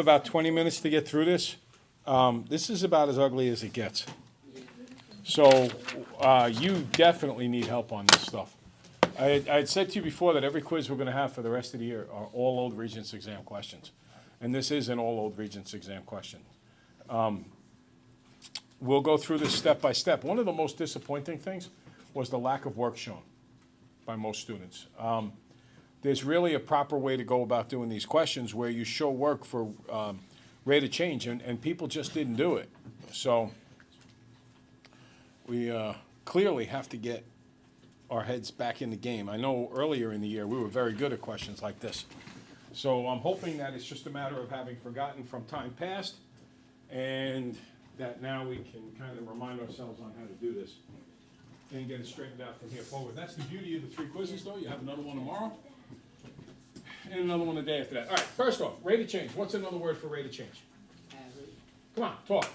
About 20 minutes to get through this. This is about as ugly as it gets. So you definitely need help on this stuff. I had said to you before that every quiz we're going to have for the rest of the year are all old Regents exam questions. And this is an all old Regents exam question. We'll go through this step by step. One of the most disappointing things was the lack of work shown by most students. There's really a proper way to go about doing these questions where you show work for rate of change, and people just didn't do it. So we clearly have to get our heads back in the game. I know earlier in the year we were very good at questions like this. So I'm hoping that it's just a matter of having forgotten from time past, and that now we can kind of remind ourselves on how to do this and get it straightened out from here forward. That's the beauty of the three quizzes, though. You have another one tomorrow and another one the day after that. All right, first off, rate of change. What's another word for rate of change? Average. Come on, talk.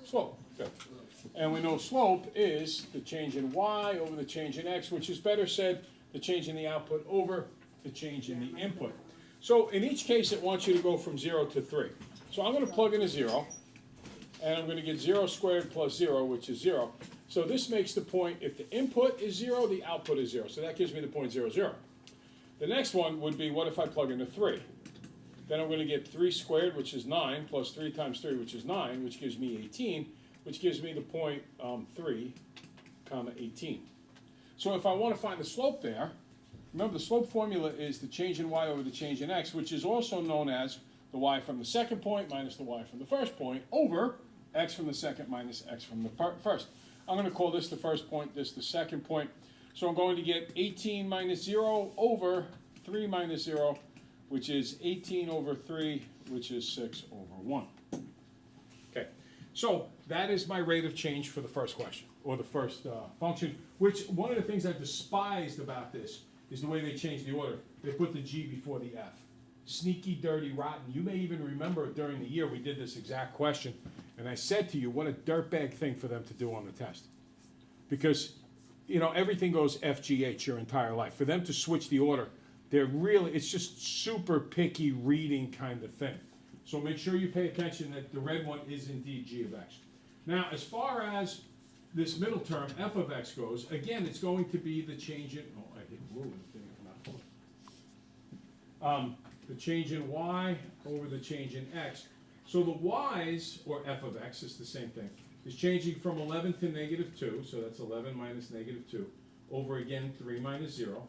Slope. Good. And we know slope is the change in y over the change in x, which is better said, the change in the output over the change in the input. So in each case, it wants you to go from 0 to 3. So I'm going to plug in a 0, and I'm going to get 0 squared plus 0, which is 0. So this makes the point, if the input is 0, the output is 0. So that gives me the point 0, 0. The next one would be, what if I plug in a 3? Then I'm going to get 3 squared, which is 9, plus 3 times 3, which is 9, which gives me 18, which gives me the point 3, comma 18. So if I want to find the slope there, remember the slope formula is the change in y over the change in x, which is also known as the y from the second point minus the y from the first point over x from the second minus x from the first. I'm going to call this the first point, this the second point. So I'm going to get 18 minus 0 over 3 minus 0, which is 18 over 3, which is 6 over 1. Okay, so that is my rate of change for the first question, or the first function, which one of the things I despised about this is the way they changed the order. They put the G before the F. Sneaky, dirty, rotten. You may even remember during the year we did this exact question, and I said to you, what a dirtbag thing for them to do on the test. Because, you know, everything goes FGH your entire life. For them to switch the order, it's just super picky reading kind of thing. So make sure you pay attention that the red one is indeed G of x. Now, as far as this middle term, f of x goes, again, it's going to be the change in, oh, I hit blue and it didn't come out. The change in y over the change in x. So the y's, or f of x, is the same thing, is changing from 11 to negative 2, so that's 11 minus negative 2, over again 3 minus 0,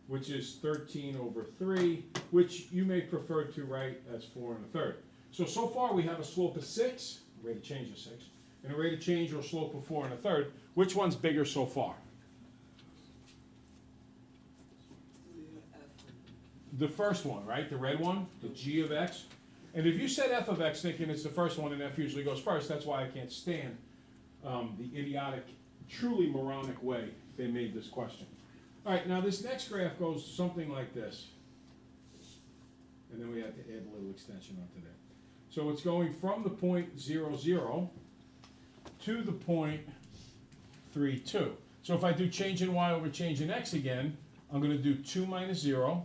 which is 13 over 3, which you may prefer to write as 4 1/3. So far we have a slope of 6, rate of change of 6, and a rate of change or slope of 4 1/3. Which one's bigger so far? The first one, right? The red one, the G of x. And if you said f of x thinking it's the first one and f usually goes first, that's why I can't stand the idiotic, truly moronic way they made this question. All right, now this next graph goes something like this. And then we have to add a little extension onto that. So it's going from the point 0, 0 to the point 3, 2. So if I do change in y over change in x again, I'm going to do 2 minus 0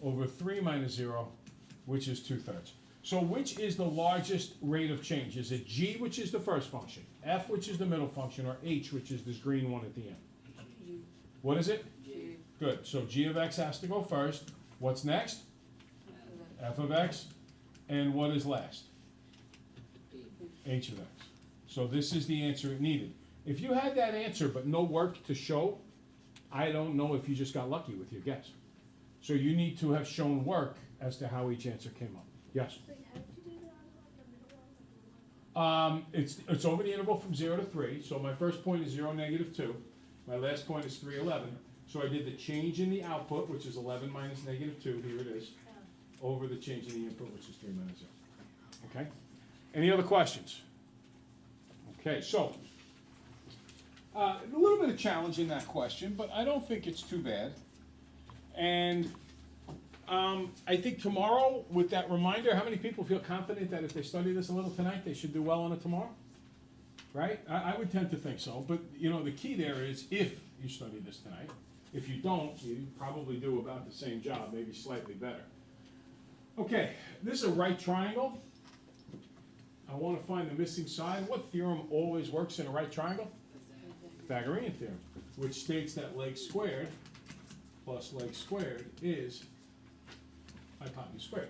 over 3 minus 0, which is 2/3. So which is the largest rate of change? Is it G, which is the first function, F, which is the middle function, or H, which is this green one at the end? G. What is it? G. Good. So G of x has to go first. What's next? F of x. And what is last? H of x. So this is the answer it needed. If you had that answer but no work to show, I don't know if you just got lucky with your guess. So you need to have shown work as to how each answer came up. Yes? Wait, how did you do that on the middle one? It's over the interval from 0 to 3. So my first point is 0, negative 2. My last point is 3, 11. So I did the change in the output, which is 11 minus negative 2. Here it is. Over the change in the input, which is 3 minus 0. Okay? Any other questions? Okay, so a little bit of challenge in that question, but I don't think it's too bad. And I think tomorrow, with that reminder, how many people feel confident that if they study this a little tonight, they should do well on it tomorrow? Right? I would tend to think so. But, you know, the key there is if you study this tonight. If you don't, you probably do about the same job, maybe slightly better. Okay, this is a right triangle. I want to find the missing side. What theorem always works in a right triangle? Pythagorean theorem, which states that leg squared plus leg squared is hypotenuse squared.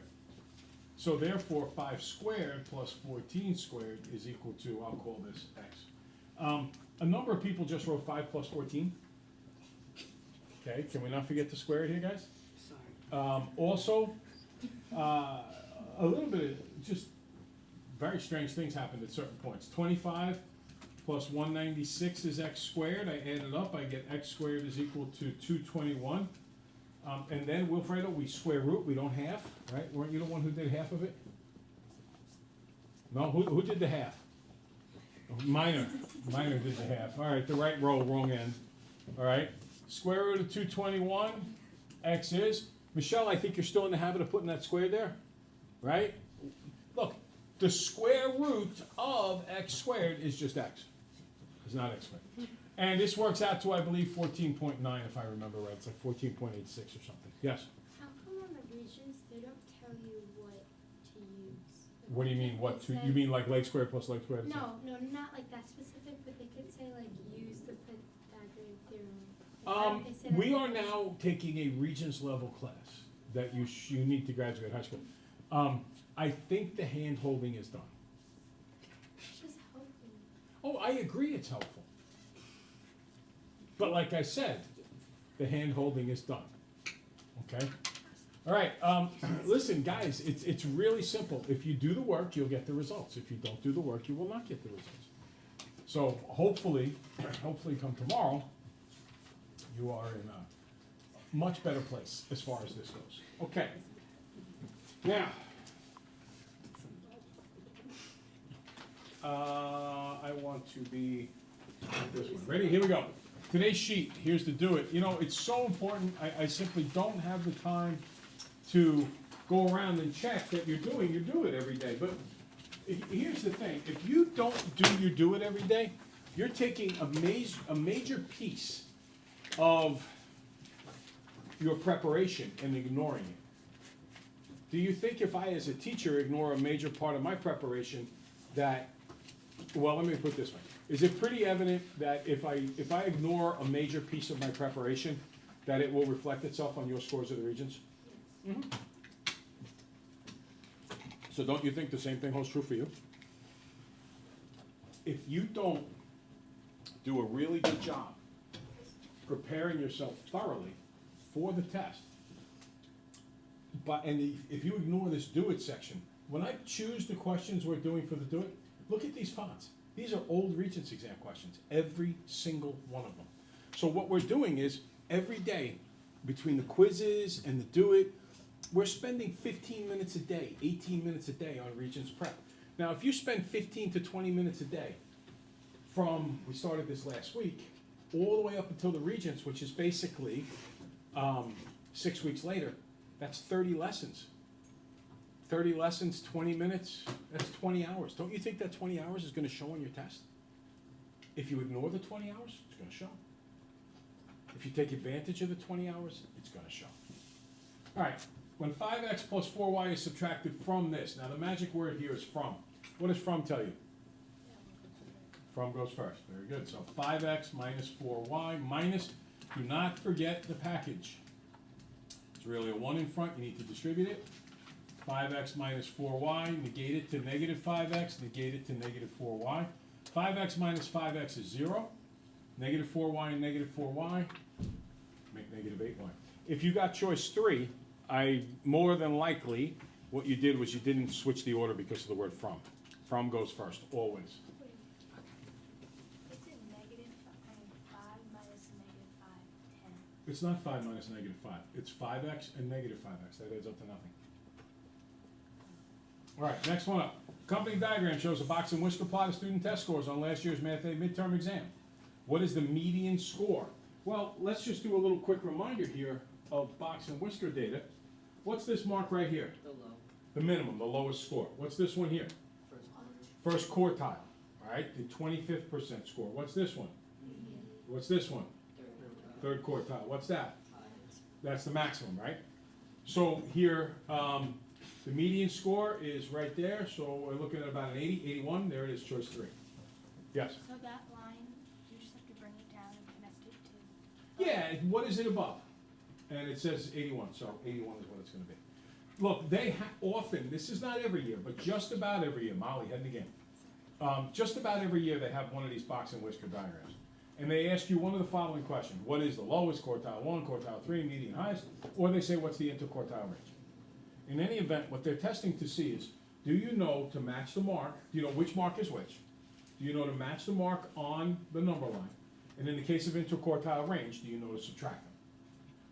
So therefore, 5 squared plus 14 squared is equal to, I'll call this x. A number of people just wrote 5 plus 14. Okay, can we not forget the square here, guys? Also, a little bit of just very strange things happened at certain points. 25 plus 196 is x squared. I add it up, I get x squared is equal to 221. And then, Wilfredo, we square root, we don't half, right? Weren't you the one who did half of it? No, who did the half? Minor did the half. All right, the right row, wrong end. All right, square root of 221, x is, Michelle, I think you're still in the habit of putting that square there, right? Look, the square root of x squared is just x. It's not x squared. And this works out to, I believe, 14.9, if I remember right. It's like 14.86 or something. Yes? How come on the regions they don't tell you what to use? What do you mean, what to, you mean like leg squared plus leg squared? No, not like that specific, but they could say like use the Pythagorean theorem. They say We that- are now taking a Regents level class that you need to graduate high school. I think the hand holding is done. It's just helping. Oh, I agree it's helpful. But like I said, the hand holding is done. Okay? All right, listen, guys, it's really simple. If you do the work, you'll get the results. If you don't do the work, you will not get the results. So hopefully come tomorrow, you are in a much better place as far as this goes. Okay. Now, I want to be this one. Ready? Here we go. Today's sheet, here's to do it. You know, it's so important, I simply don't have the time to go around and check that you do it every day. But here's the thing, if you don't do it every day, you're taking a major piece of your preparation and ignoring it. Do you think if I, as a teacher, ignore a major part of my preparation that, well, let me put it this way. Is it pretty evident that if I ignore a major piece of my preparation, that it will reflect itself on your scores of the Regents? Mm-hmm. So don't you think the same thing holds true for you? If you don't do a really good job preparing yourself thoroughly for the test, if you ignore this do it section, when I choose the questions we're doing for the do it, look at these fonts. These are old Regents exam questions, every single one of them. So what we're doing is, every day, between the quizzes and the do it, we're spending 15 minutes a day, 18 minutes a day on Regents prep. Now, if you spend 15 to 20 minutes a day from, we started this last week, all the way up until the Regents, which is basically 6 weeks later, that's 30 lessons. 30 lessons, 20 minutes, that's 20 hours. Don't you think that 20 hours is going to show on your test? If you ignore the 20 hours, it's going to show. If you take advantage of the 20 hours, it's going to show. All right, when 5x plus 4y is subtracted from this, now the magic word here is from. What does from tell you? From goes first, very good. So 5x minus 4y minus, do not forget the package. It's really a 1 in front, you need to distribute it. 5x minus 4y, negate it to negative 5x, negate it to negative 4y. 5x minus 5x is 0. Negative 4y and negative 4y, make negative 8y. If you got choice 3, more than likely, what you did was you didn't switch the order because of the word from. From goes first, always. Is it negative 5 minus negative 5, 10? It's not 5 minus negative 5. It's 5x and negative 5x. That adds up to nothing. All right, next one up. Accompanying diagram shows a box and whisker plot of student test scores on last year's Math A midterm exam. What is the median score? Well, let's just do a little quick reminder here of box and whisker data. What's this mark right here? The low. The minimum, the lowest score. What's this one here? First First quartile. All right, the 25th percent score. What's this one? What's this one? Third quartile. What's that? That's the maximum, right? So here, The median score is right there, so we're looking at about an 80, 81, there it is, choice 3. Yes? So that line, you just have to bring it down and connect it to. Yeah, what is it above? And it says 81, so 81 is what it's gonna be. Look, they often, this is not every year, but just about every year, Molly, head in the game. Just about every year, they have one of these box and whisker diagrams. And they ask you one of the following questions. What is the lowest quartile 1, quartile 3, median highest? Or they say, what's the interquartile range? In any event, what they're testing to see is, do you know to match the mark, do you know which mark is which? Do you know to match the mark on the number line? And in the case of interquartile range, do you know to subtract them?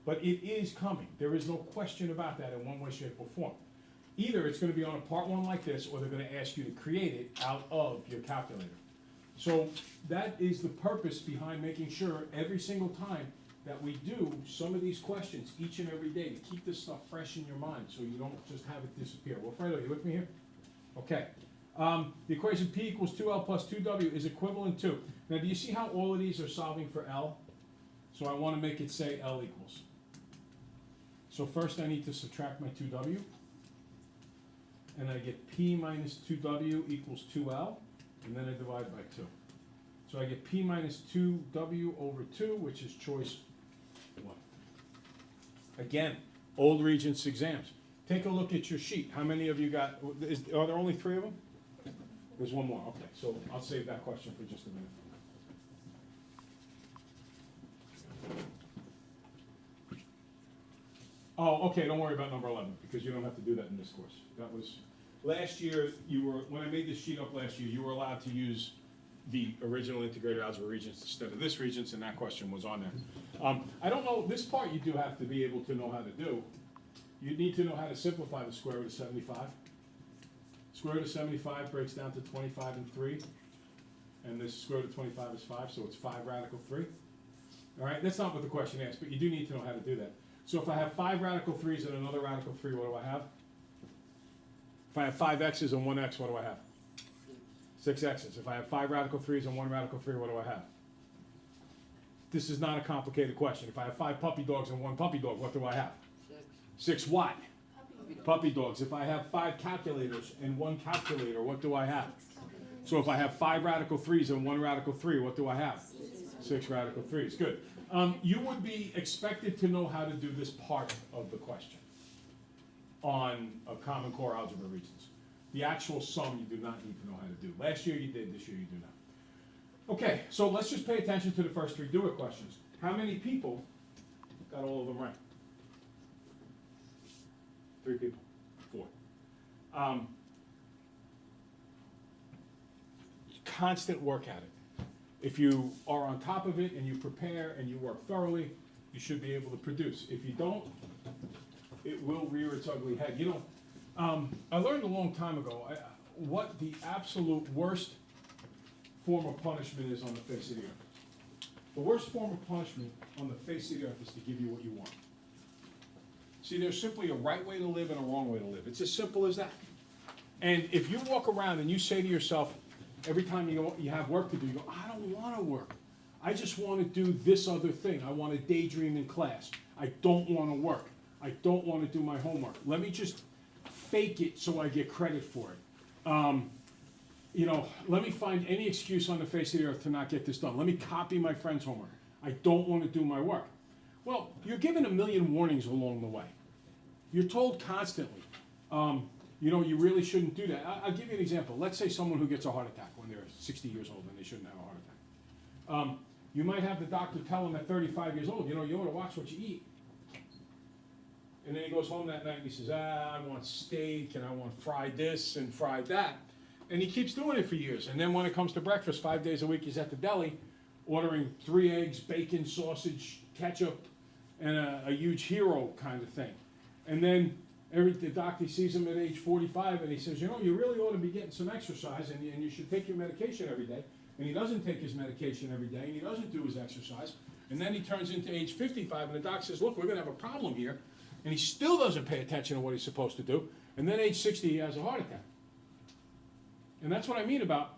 But it is coming. There is no question about that in one way, shape, or form. Either it's gonna be on a part 1 like this, or they're gonna ask you to create it out of your calculator. So that is the purpose behind making sure every single time that we do some of these questions each and every day to keep this stuff fresh in your mind so you don't just have it disappear. Wilfredo, you with me here? Okay. The equation P equals 2L plus 2W is equivalent to. Now, do you see how all of these are solving for L? So I want to make it say L equals. So first I need to subtract my 2W. And I get P minus 2W equals 2L. And then I divide by 2. So I get P minus 2W over 2, which is choice 1. Again, old Regents exams. Take a look at your sheet. How many of you got, are there only 3 of them? There's one more, okay. So I'll save that question for just a minute. Oh, okay, don't worry about number 11, because you don't have to do that in this course. That was, last year, when I made this sheet up last year, you were allowed to use the original integrated algebra Regents instead of this Regents, and that question was on there. I don't know, this part you do have to be able to know how to do. You need to know how to simplify the square root of 75. Square root of 75 breaks down to 25 and 3, and this square root of 25 is 5, so it's 5 radical 3. All right, that's not what the question asks, but you do need to know how to do that. So if I have 5 radical 3's and another radical 3, what do I have? If I have 5 x's and 1 x, what do I have? 6 x's. If I have 5 radical 3's and 1 radical 3, what do I have? This is not a complicated question. If I have 5 puppy dogs and 1 puppy dog, what do I have? 6 what? Puppy dogs. If I have 5 calculators and 1 calculator, what do I have? So if I have 5 radical 3's and 1 radical 3, what do I have? 6 radical 3's. Good. You would be expected to know how to do this part of the question on a Common Core Algebra Regents. The actual sum you do not need to know how to do. Last year you did, this year you do not. Okay, so let's just pay attention to the first 3 do-it questions. How many people got all of them right? 3 people. 4. Constant work at it. If you are on top of it and you prepare and you work thoroughly, you should be able to produce. If you don't, it will rear its ugly head. You know, I learned a long time ago what the absolute worst form of punishment is on the face of the earth. The worst form of punishment on the face of the earth is to give you what you want. See, there's simply a right way to live and a wrong way to live. It's as simple as that. And if you walk around and you say to yourself, every time you have work to do, you go, I don't want to work. I just want to do this other thing. I want to daydream in class. I don't want to work. I don't want to do my homework. Let me just fake it so I get credit for it. You know, let me find any excuse on the face of the earth to not get this done. Let me copy my friend's homework. I don't want to do my work. Well, you're given a million warnings along the way. You're told constantly, you know, you really shouldn't do that. I'll give you an example. Let's say someone who gets a heart attack when they're 60 years old and they shouldn't have a heart attack. You might have the doctor tell them at 35 years old, you know, you ought to watch what you eat. And then he goes home that night and he says, I want steak and I want fried this and fried that. And he keeps doing it for years. And then when it comes to breakfast, 5 days a week, he's at the deli ordering 3 eggs, bacon, sausage, ketchup, and a huge hero kind of thing. And then the doctor sees him at age 45 and he says, you know, you really ought to be getting some exercise and you should take your medication every day. And he doesn't take his medication every day and he doesn't do his exercise. And then he turns into age 55 and the doc says, look, we're going to have a problem here. And he still doesn't pay attention to what he's supposed to do. And then age 60, he has a heart attack. And that's what I mean about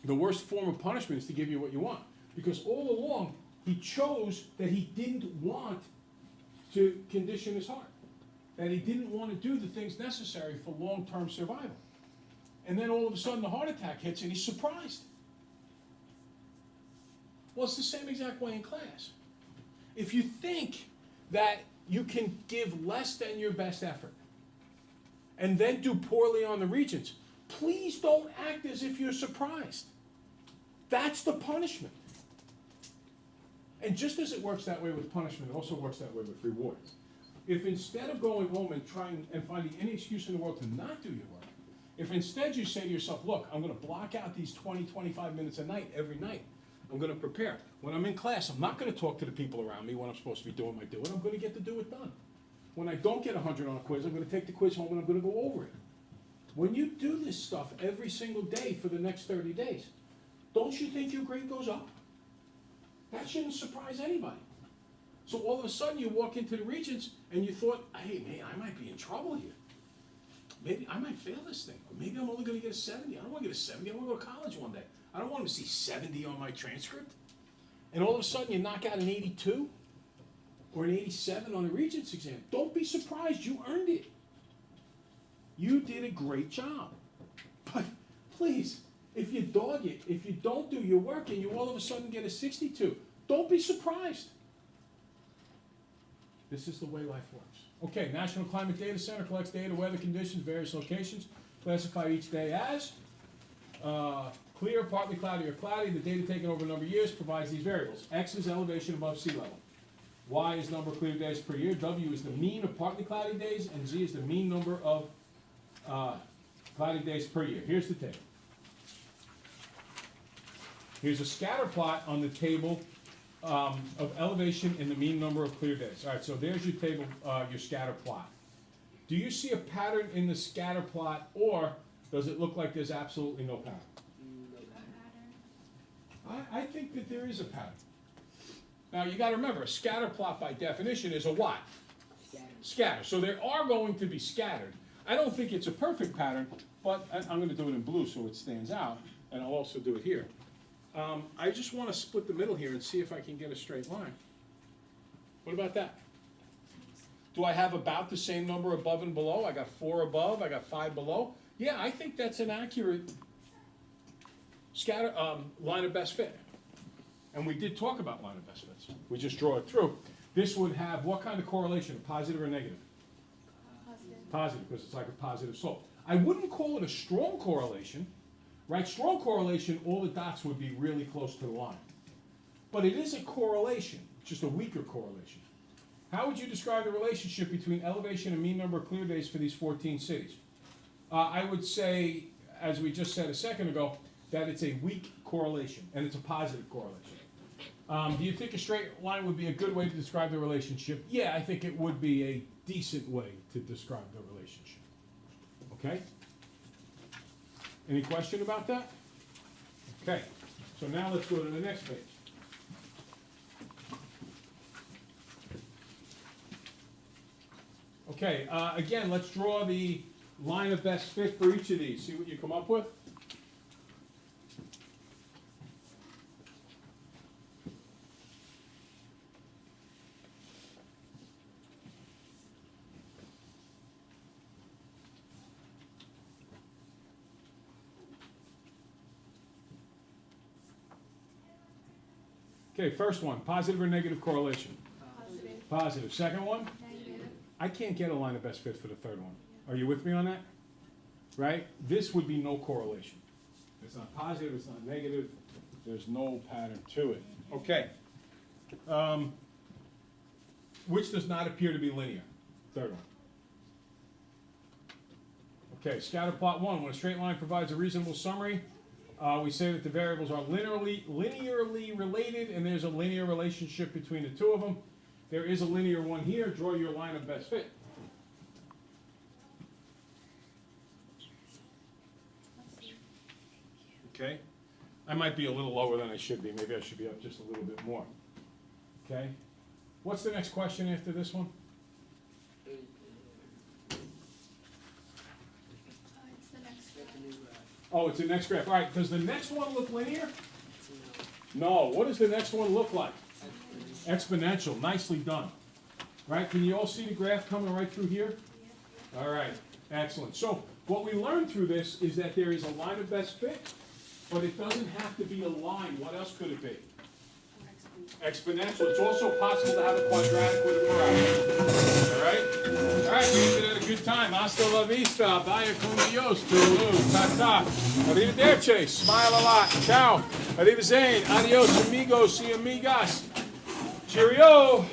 the worst form of punishment is to give you what you want. Because all along, he chose that he didn't want to condition his heart. that he didn't want to do the things necessary for long-term survival. And then all of a sudden the heart attack hits and he's surprised. Well, it's the same exact way in class. If you think that you can give less than your best effort and then do poorly on the regents, please don't act as if you're surprised. That's the punishment. And just as it works that way with punishment, it also works that way with reward. If instead of going home and trying and finding any excuse in the world to not do your work, if instead you say to yourself, look, I'm going to block out these 20, 25 minutes a night, every night. I'm going to prepare. When I'm in class, I'm not going to talk to the people around me when I'm supposed to be doing my doing. I'm going to get to do it done. When I don't get 100 on a quiz, I'm going to take the quiz home and I'm going to go over it. When you do this stuff every single day for the next 30 days, don't you think your grade goes up? That shouldn't surprise anybody. So all of a sudden you walk into the regents and you thought, hey man, I might be in trouble here. Maybe I might fail this thing. Or maybe I'm only going to get a 70. I don't want to get a 70. I want to go to college one day. I don't want to see 70 on my transcript. And all of a sudden you knock out an 82 or an 87 on a regents exam. Don't be surprised. You earned it. You did a great job. But please, if you dog it, if you don't do your work and you all of a sudden get a 62, don't be surprised. This is the way life works. Okay, National Climate Data Center collects data, weather conditions, various locations. Classify each day as clear, partly cloudy, or cloudy. The data taken over a number of years provides these variables. X is elevation above sea level. Y is number of clear days per year. W is the mean of partly cloudy days. And Z is the mean number of cloudy days per year. Here's the table. Here's a scatter plot on the table of elevation and the mean number of clear days. All right, so there's your table, your scatter plot. Do you see a pattern in the scatter plot, or does it look like there's absolutely no pattern? I think that there is a pattern. Now, you got to remember, a scatter plot by definition is a what? Scatter. So there are going to be scattered. I don't think it's a perfect pattern, but I'm going to do it in blue so it stands out, and I'll also do it here. I just want to split the middle here and see if I can get a straight line. What about that? Do I have about the same number above and below? I got 4 above, I got 5 below. Yeah, I think that's an accurate scatter line of best fit. And we did talk about line of best fits. We just draw it through. This would have what kind of correlation, positive or negative? Positive. Positive, because it's like a positive slope. I wouldn't call it a strong correlation. Right, strong correlation, all the dots would be really close to the line. But it is a correlation, just a weaker correlation. How would you describe the relationship between elevation and mean number of clear days for these 14 cities? I would say, as we just said a second ago, that it's a weak correlation, and it's a positive correlation. Do you think a straight line would be a good way to describe the relationship? Yeah, I think it would be a decent way to describe the relationship. Okay? Any question about that? Okay, so now let's go to the next page. Okay, again, let's draw the line of best fit for each of these. See what you come up with? Okay, first one, positive or negative correlation? Positive. Positive. Second one? Negative. I can't get a line of best fit for the third one. Are you with me on that? Right? This would be no correlation. It's not positive, it's not negative, there's no pattern to it. Okay. Which does not appear to be linear? Third one. Okay, scatter plot 1. When a straight line provides a reasonable summary, we say that the variables are linearly related, and there's a linear relationship between the two of them. There is a linear one here. Draw your line of best fit. Okay. I might be a little lower than I should be. Maybe I should be up just a little bit more. Okay. What's the next question after this one? It's the next graph. Oh, it's the next graph. All right. Does the next one look linear? No. What does the next one look like? Exponential. Nicely done. right? Can you all see the graph coming right through here? All right, excellent. So what we learned through this is that there is a line of best fit, but it doesn't have to be a line. What else could it be? Exponential. It's also possible to have a quadratic with a parabola. All right? All right, we ended at a good time. Hasta la vista. Vaya con Dios. Toodaloo. Ta-ta. Arrivederci. Smile a lot. Ciao. Arrivederci. Adios, amigos y amigas. Cheerio.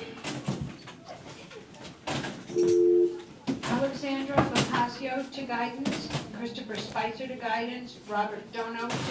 Alexandra Bocasio to guidance, Christopher Spicer to guidance, Robert Dono